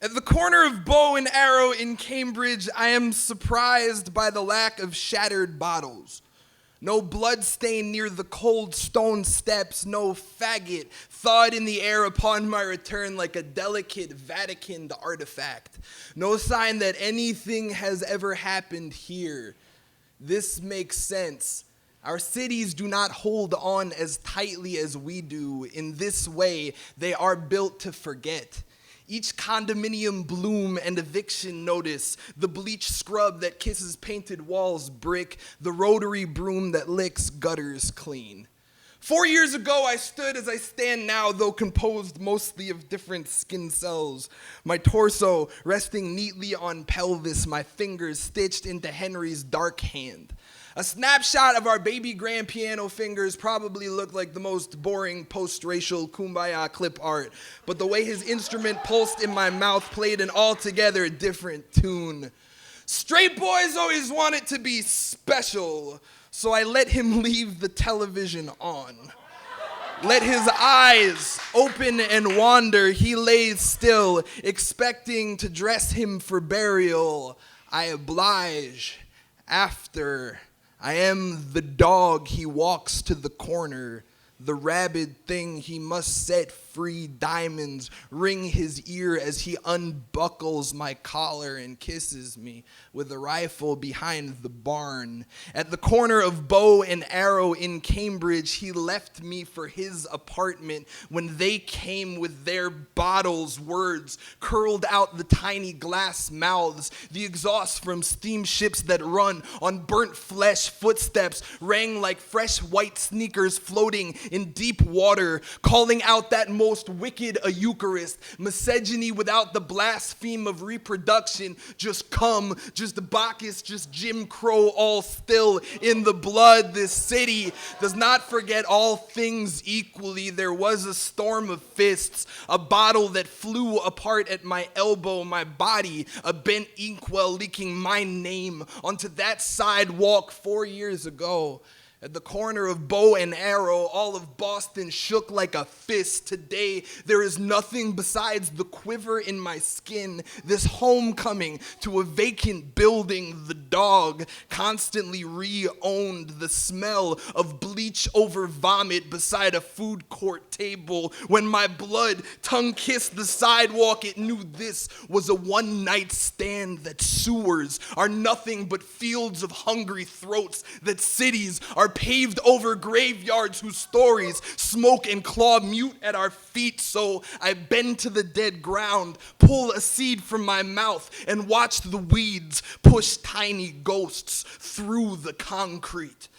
At the corner of Bow and Arrow in Cambridge, I am surprised by the lack of shattered bottles. No blood stain near the cold stone steps, no faggot thawed in the air upon my return like a delicate Vatican artifact. No sign that anything has ever happened here. This makes sense. Our cities do not hold on as tightly as we do. In this way, they are built to forget. Each condominium bloom and eviction notice, the bleach scrub that kisses painted walls brick, the rotary broom that licks gutters clean. 4 years ago, I stood as I stand now, though composed mostly of different skin cells. My torso resting neatly on pelvis, my fingers stitched into Henry's dark hand. A snapshot of our baby grand piano fingers probably looked like the most boring post-racial kumbaya clip art, but the way his instrument pulsed in my mouth played an altogether different tune. Straight boys always want it to be special, so I let him leave the television on. Let his eyes open and wander. He lays still, expecting to dress him for burial. I oblige. After, I am the dog he walks to the corner, the rabid thing he must set free. Diamonds ring his ear as he unbuckles my collar and kisses me with a rifle behind the barn. At the corner of Bow and Arrow in Cambridge, he left me for his apartment when they came with their bottles. Words curled out the tiny glass mouths. The exhaust from steamships that run on burnt flesh. Footsteps rang like fresh white sneakers floating in deep water, calling out that most wicked a Eucharist, misogyny without the blaspheme of reproduction. Just come, just Bacchus, just Jim Crow, all still in the blood. This city does not forget all things equally. There was a storm of fists, a bottle that flew apart at my elbow, my body, a bent inkwell leaking my name onto that sidewalk 4 years ago. At the corner of Bow and Arrow, all of Boston shook like a fist. Today, there is nothing besides the quiver in my skin. This homecoming to a vacant building, the dog constantly re-owned. The smell of bleach over vomit beside a food court table. When my blood tongue kissed the sidewalk, it knew this was a one-night stand. That sewers are nothing but fields of hungry throats. That cities are paved over graveyards whose stories smoke and claw mute at our feet. So I bend to the dead ground, pull a seed from my mouth, and watch the weeds push tiny ghosts through the concrete.